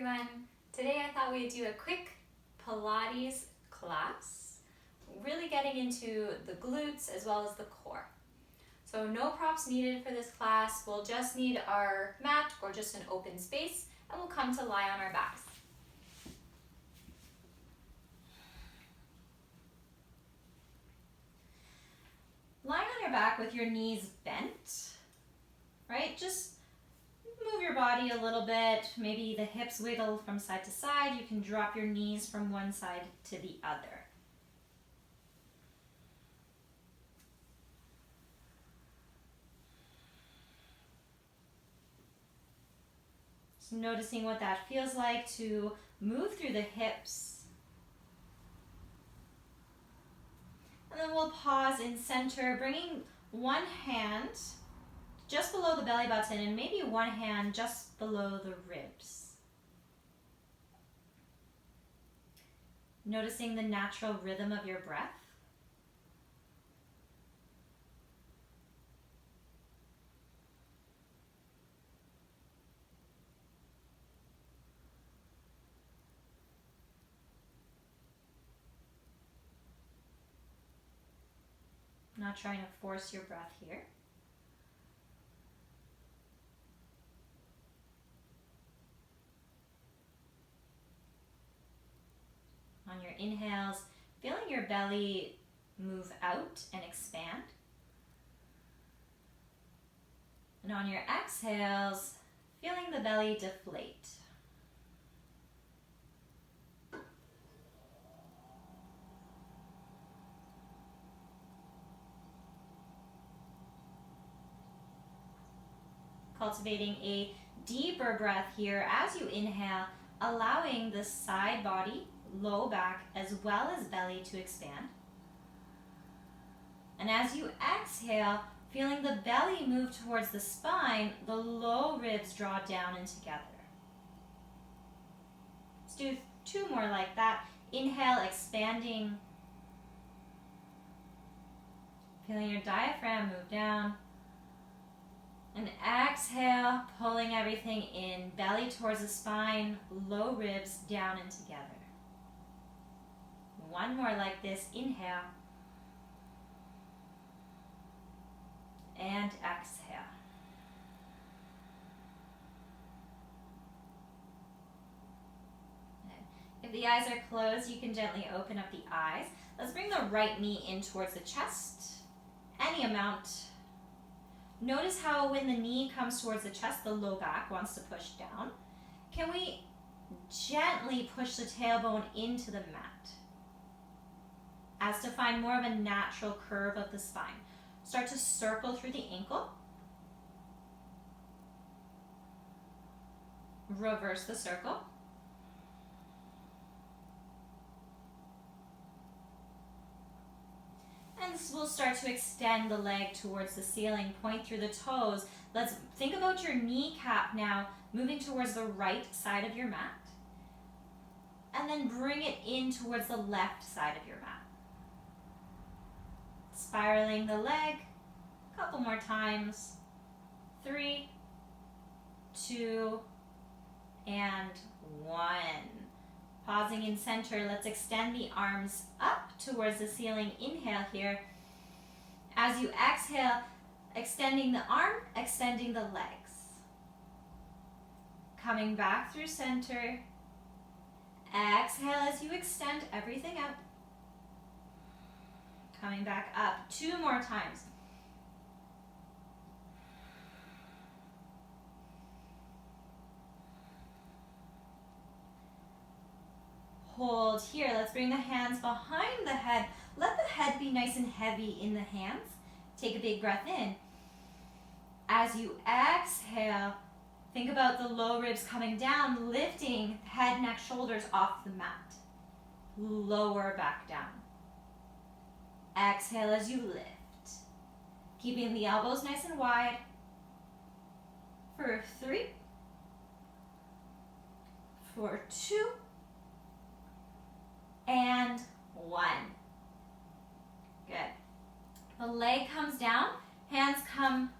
everyone. Today I thought we'd do a quick Pilates class, really getting into the glutes as well as the core. So no props needed for this class. We'll just need our mat or just an open space, and we'll come to lie on our backs. Lying on your back with your knees bent, right? Just move your body a little bit, maybe the hips wiggle from side to side. You can drop your knees from one side to the other. Just noticing what that feels like to move through the hips. And then we'll pause in center, bringing one hand just below the belly button and maybe one hand just below the ribs. Noticing the natural rhythm of your breath. Not trying to force your breath here. On your inhales, feeling your belly move out and expand. And on your exhales, feeling the belly deflate. Cultivating a deeper breath here as you inhale, allowing the side body, low back, as well as belly to expand. And as you exhale, feeling the belly move towards the spine, the low ribs draw down and together. Let's do two more like that. Inhale, expanding. Feeling your diaphragm move down. And exhale, pulling everything in, belly towards the spine, low ribs down and together. One more like this. Inhale. And exhale. If the eyes are closed, you can gently open up the eyes. Let's bring the right knee in towards the chest. Any amount. Notice how when the knee comes towards the chest, the low back wants to push down. Can we gently push the tailbone into the mat as to find more of a natural curve of the spine? Start to circle through the ankle. Reverse the circle. And we'll start to extend the leg towards the ceiling, point through the toes. Let's think about your kneecap now, moving towards the right side of your mat. And then bring it in towards the left side of your mat. Spiraling the leg, a couple more times. 3, 2, and 1. Pausing in center, let's extend the arms up towards the ceiling. Inhale here. As you exhale, extending the arm, extending the legs. Coming back through center. Exhale as you extend everything out. Coming back up 2 more times. Hold here. Let's bring the hands behind the head. Let the head be nice and heavy in the hands. Take a big breath in. As you exhale, think about the low ribs coming down, lifting head, neck, shoulders off the mat. Lower back down. Exhale as you lift. Keeping the elbows nice and wide. For 3. For 2. And 1. Good. The leg comes down, hands come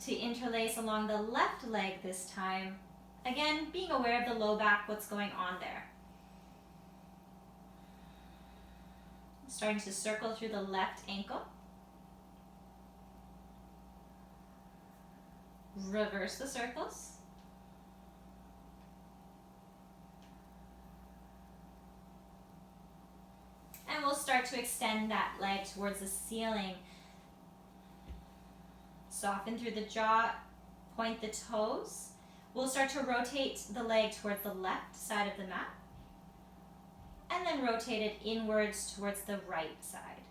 to interlace along the left leg this time. Again, being aware of the low back, what's going on there. Starting to circle through the left ankle. Reverse the circles. And we'll start to extend that leg towards the ceiling. Soften through the jaw, point the toes. We'll start to rotate the leg towards the left side of the mat. And then rotate it inwards towards the right side.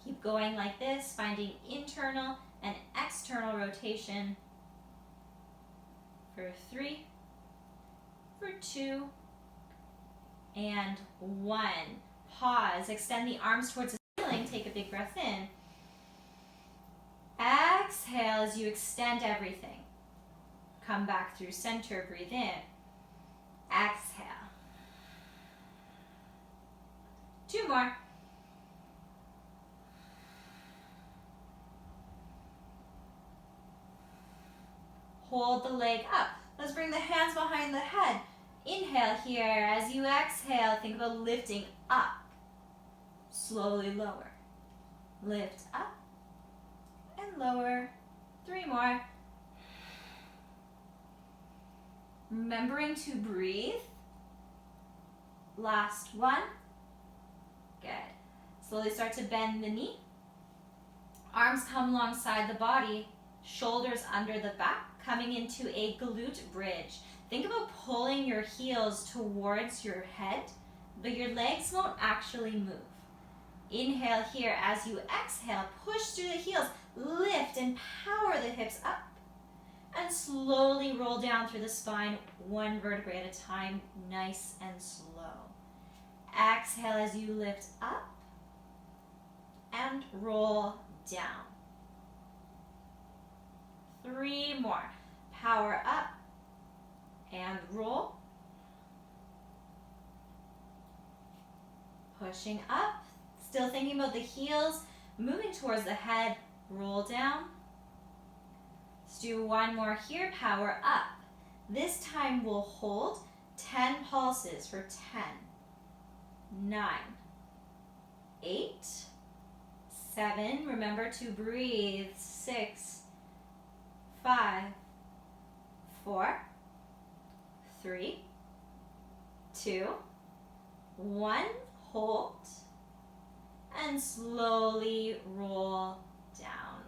Keep going like this, finding internal and external rotation for 3, for 2, and 1. Pause, extend the arms towards the ceiling, take a big breath in. Exhale as you extend everything. Come back through center, breathe in. Exhale. 2 more. Hold the leg up. Let's bring the hands behind the head. Inhale here. As you exhale, think about lifting up. Slowly lower. Lift up and lower. 3 more. Remembering to breathe. Last one. Good. Slowly start to bend the knee. Arms come alongside the body. Shoulders under the back, coming into a glute bridge. Think about pulling your heels towards your head, but your legs won't actually move. Inhale here. As you exhale, push through the heels. Lift and power the hips up. And slowly roll down through the spine, 1 vertebrae at a time, nice and slow. Exhale as you lift up and roll down. 3 more. Power up and roll. Pushing up, still thinking about the heels, moving towards the head, roll down. Let's do 1 more here, power up. This time we'll hold 10 pulses for 10, 9, 8, 7, remember to breathe, 6, 5, 4, 3, 2, 1, hold, and slowly roll down.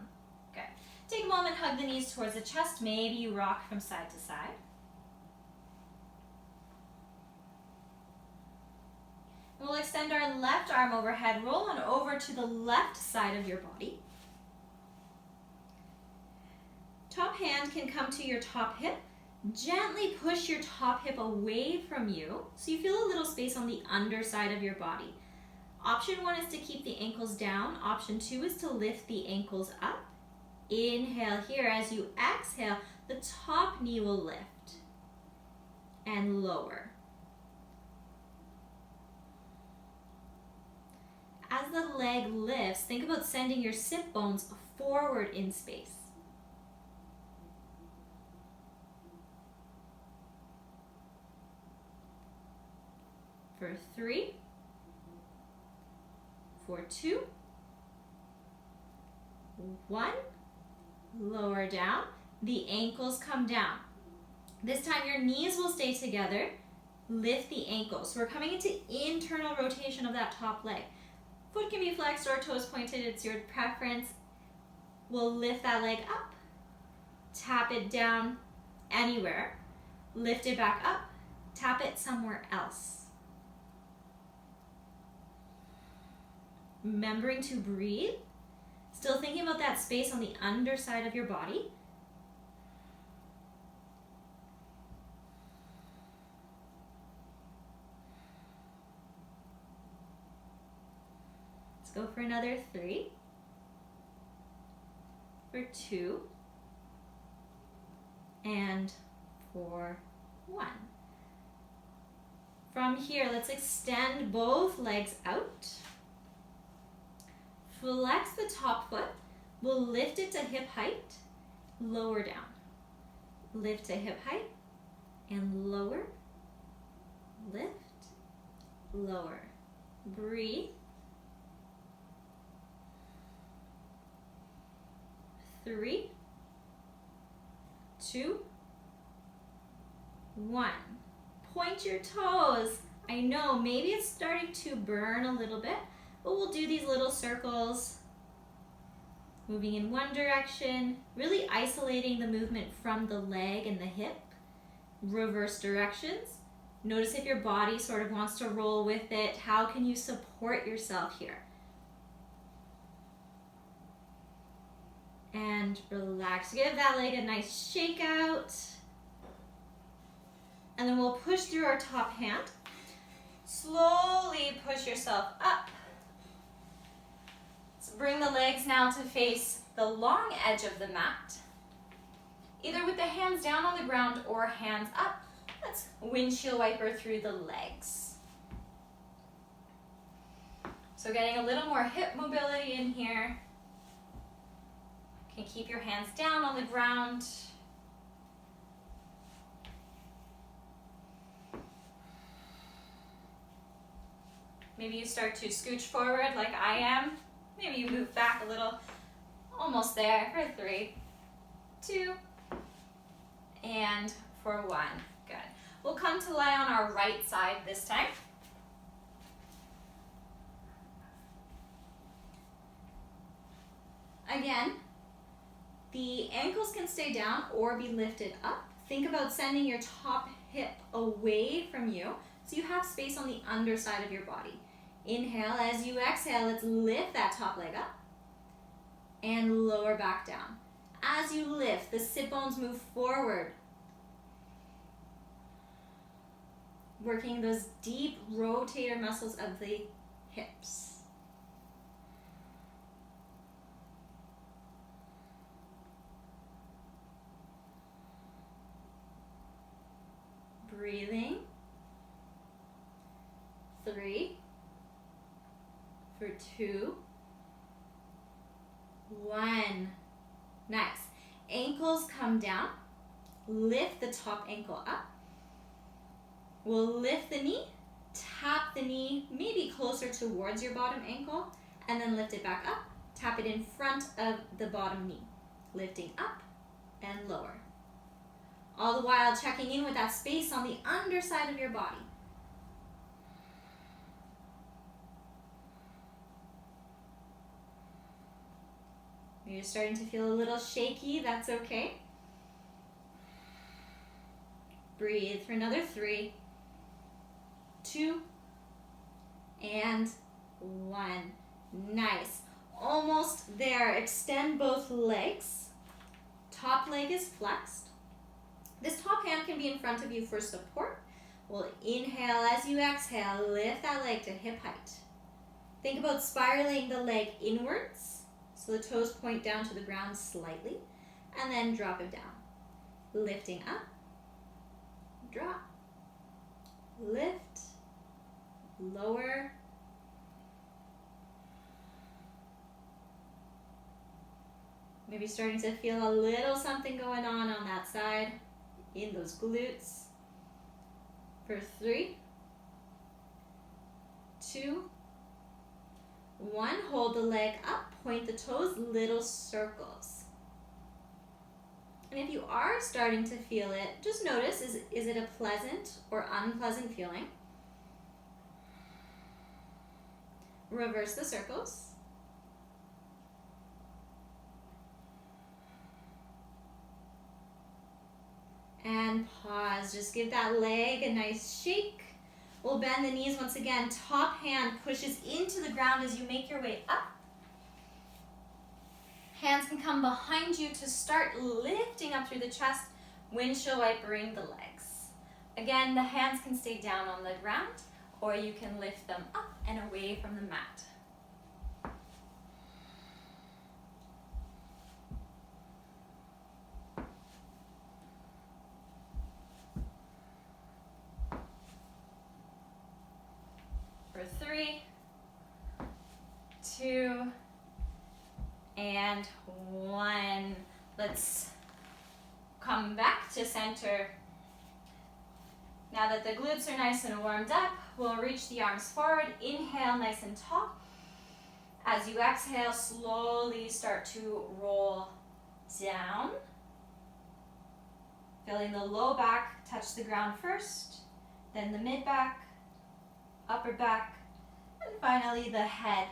Good. Take a moment, hug the knees towards the chest, maybe you rock from side to side. We'll extend our left arm overhead, roll on over to the left side of your body. Top hand can come to your top hip. Gently push your top hip away from you so you feel a little space on the underside of your body. Option 1 is to keep the ankles down. Option 2 is to lift the ankles up. Inhale here. As you exhale, the top knee will lift and lower. As the leg lifts, think about sending your sit bones forward in space. For 3, for 2, 1, lower down, the ankles come down. This time your knees will stay together, lift the ankles. So we're coming into internal rotation of that top leg. Foot can be flexed or toes pointed, it's your preference. We'll lift that leg up, tap it down anywhere, lift it back up, tap it somewhere else. Remembering to breathe, still thinking about that space on the underside of your body. Let's go for another 3, for 2, and for 1. From here, let's extend both legs out. Flex the top foot. We'll lift it to hip height, lower down. Lift to hip height, and lower. Lift, lower. Breathe. 3, 2, 1. Point your toes. I know, maybe it's starting to burn a little bit, but we'll do these little circles, moving in one direction, really isolating the movement from the leg and the hip. Reverse directions. Notice if your body sort of wants to roll with it. How can you support yourself here? And relax. Give that leg a nice shake out. And then we'll push through our top hand. Slowly push yourself up. So bring the legs now to face the long edge of the mat. Either with the hands down on the ground or hands up. Let's windshield wiper through the legs. So getting a little more hip mobility in here. You can keep your hands down on the ground. Maybe you start to scooch forward like I am. Maybe you move back a little. Almost there for 3, 2, and for 1. Good. We'll come to lie on our right side this time. Again, the ankles can stay down or be lifted up. Think about sending your top hip away from you so you have space on the underside of your body. Inhale, as you exhale, let's lift that top leg up and lower back down. As you lift, the sit bones move forward, working those deep rotator muscles of the hips. Breathing. 3, for 2, 1. Nice. Ankles come down. Lift the top ankle up. We'll lift the knee, tap the knee maybe closer towards your bottom ankle, and then lift it back up. Tap it in front of the bottom knee. Lifting up and lower. All the while checking in with that space on the underside of your body. You're starting to feel a little shaky, that's okay. Breathe for another 3, 2, and 1. Nice. Almost there. Extend both legs. Top leg is flexed. This top hand can be in front of you for support. We'll inhale as you exhale. Lift that leg to hip height. Think about spiraling the leg inwards so the toes point down to the ground slightly, and then drop it down. Lifting up, drop, lift, lower, maybe starting to feel a little something going on that side in those glutes. For 3, 2, 1. Hold the leg up, point the toes, little circles. And if you are starting to feel it, just notice, is it a pleasant or unpleasant feeling? Reverse the circles. And pause. Just give that leg a nice shake. We'll bend the knees once again. Top hand pushes into the ground as you make your way up. Hands can come behind you to start lifting up through the chest, windshield wipering the legs. Again, the hands can stay down on the ground, or you can lift them up and away from the mat. For 3, 2, and 1. Let's come back to center. Now that the glutes are nice and warmed up, we'll reach the arms forward. Inhale, nice and tall. As you exhale, slowly start to roll down. Feeling the low back touch the ground first, then the mid back, upper back, and finally the head.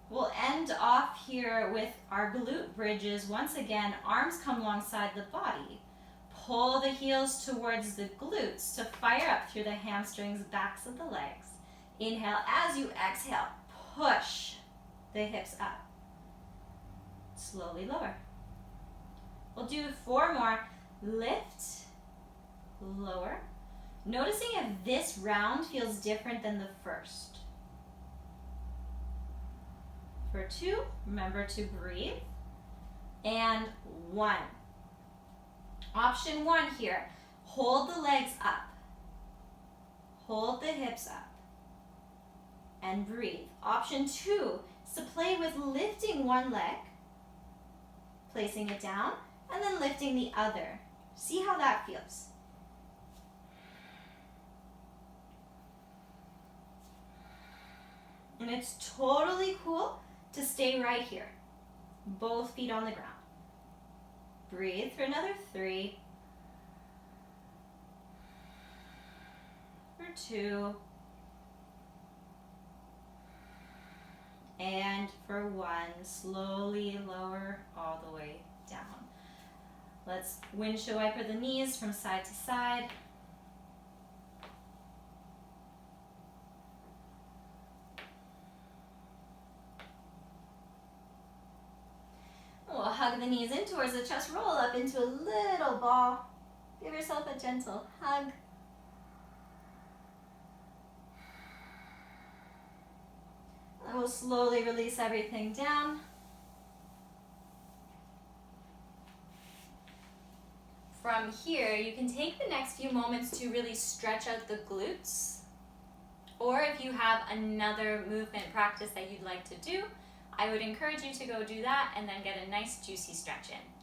We'll end off here with our glute bridges. Once again, arms come alongside the body. Pull the heels towards the glutes to fire up through the hamstrings, backs of the legs. Inhale, as you exhale, push the hips up. Slowly lower. We'll do 4 more. Lift, lower. Noticing if this round feels different than the first. For 2, remember to breathe. And 1. Option 1 here, hold the legs up. Hold the hips up. And breathe. Option 2 is to play with lifting one leg, placing it down, and then lifting the other. See how that feels. And it's totally cool to stay right here. Both feet on the ground. Breathe for another 3. For 2. And for 1. Slowly lower all the way down. Let's windshield wiper the knees from side to side. We'll hug the knees in towards the chest, roll up into a little ball. Give yourself a gentle hug. And we'll slowly release everything down. From here, you can take the next few moments to really stretch out the glutes. Or if you have another movement practice that you'd like to do, I would encourage you to go do that and then get a nice juicy stretch in.